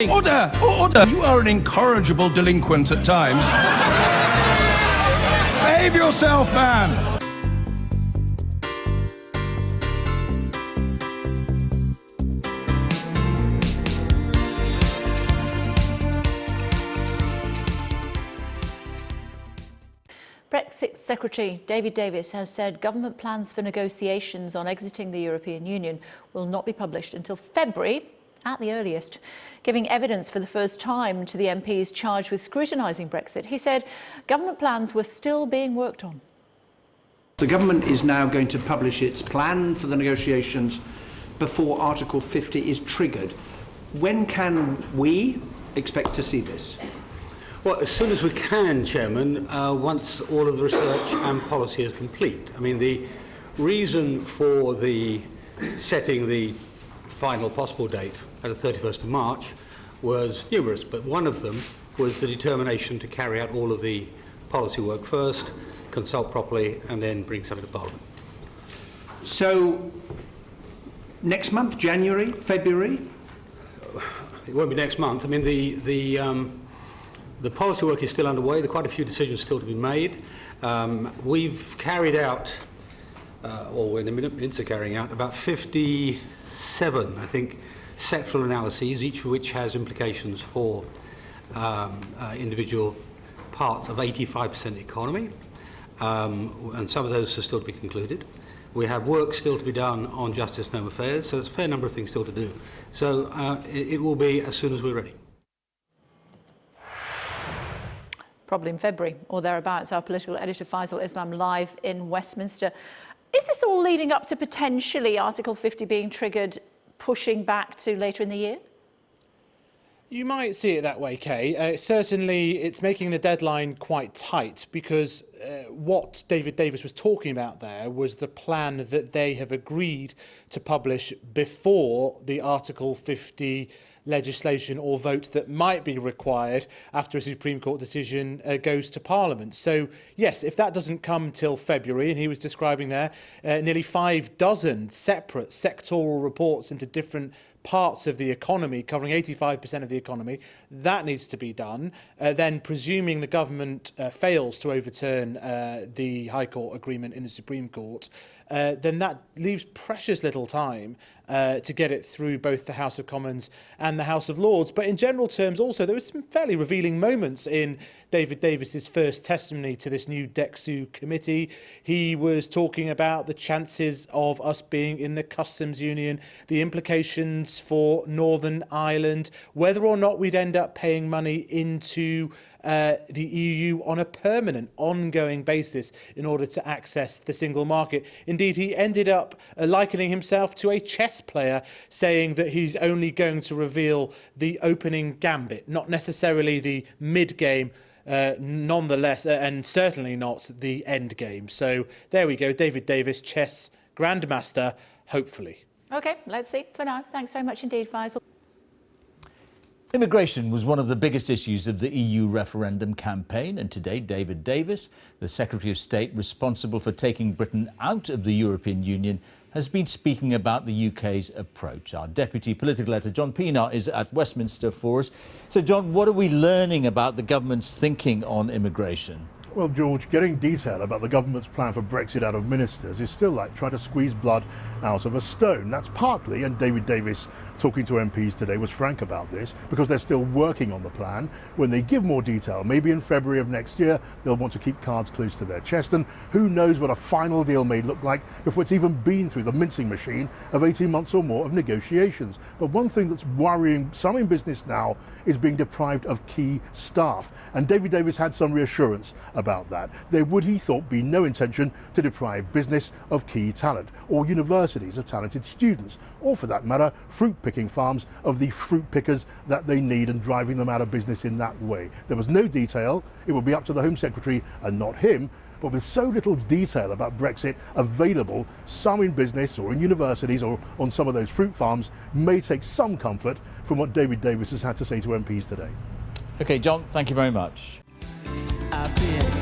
Order! Order! You are an incorrigible delinquent at times. Behave yourself, man! Brexit Secretary David Davis has said government plans for negotiations on exiting the European Union will not be published until February at the earliest, giving evidence for the first time to the MPs charged with scrutinising Brexit. He said government plans were still being worked on. The government is now going to publish its plan for the negotiations before Article 50 is triggered. When can we expect to see this? Well, as soon as we can, Chairman, once all of the research and policy is complete. I mean, the reason for setting the final possible date at the 31st of March was numerous, but one of them was the determination to carry out all of the policy work first, consult properly, and then bring something to Parliament. So, next month, January, February? It won't be next month. I mean, the policy work is still underway. There are quite a few decisions still to be made. We've carried out, or we're in the midst of carrying out, about 57, I think, sectoral analyses, each of which has implications for individual parts of 85% of the economy, and some of those are still to be concluded. We have work still to be done on justice and home affairs, so there's a fair number of things still to do. So it will be as soon as we're ready. Probably in February or thereabouts. Our political editor Faisal Islam live in Westminster. Is this all leading up to potentially Article 50 being triggered, pushing back to later in the year? You might see it that way, Kay. Certainly, it's making the deadline quite tight because what David Davis was talking about there was the plan that they have agreed to publish before the Article 50 legislation or vote that might be required after a Supreme Court decision goes to Parliament. So, yes, if that doesn't come till February, and he was describing there nearly 6 separate sectoral reports into different parts of the economy, covering 85% of the economy, that needs to be done. Then, presuming the government fails to overturn the High Court agreement in the Supreme Court, then that leaves precious little time to get it through both the House of Commons and the House of Lords. But in general terms also, there were some fairly revealing moments in David Davis's first testimony to this new DEXU committee. He was talking about the chances of us being in the customs union, the implications for Northern Ireland, whether or not we'd end up paying money into the EU on a permanent, ongoing basis in order to access the single market. Indeed, he ended up likening himself to a chess player, saying that he's only going to reveal the opening gambit, not necessarily the mid-game, nonetheless, and certainly not the end game. So there we go, David Davis, chess grandmaster, hopefully. OK, let's see for now. Thanks very much indeed, Faisal. Immigration was one of the biggest issues of the EU referendum campaign, and today David Davis, the Secretary of State responsible for taking Britain out of the European Union, has been speaking about the UK's approach. Our Deputy Political Editor John Pienaar is at Westminster for us. So John, what are we learning about the government's thinking on immigration? Well, George, getting detail about the government's plan for Brexit out of ministers is still like trying to squeeze blood out of a stone. That's partly, and David Davis, talking to MPs today, was frank about this, because they're still working on the plan. When they give more detail, maybe in February of next year, they'll want to keep cards close to their chest, and who knows what a final deal may look like before it's even been through the mincing machine of 18 months or more of negotiations. But one thing that's worrying some in business now is being deprived of key staff, and David Davis had some reassurance about that. There would, he thought, be no intention to deprive business of key talent, or universities of talented students, or for that matter, fruit-picking farms of the fruit pickers that they need, and driving them out of business in that way. There was no detail. It would be up to the Home Secretary and not him. But with so little detail about Brexit available, some in business or in universities or on some of those fruit farms may take some comfort from what David Davis has had to say to MPs today. OK, John, thank you very much. I've been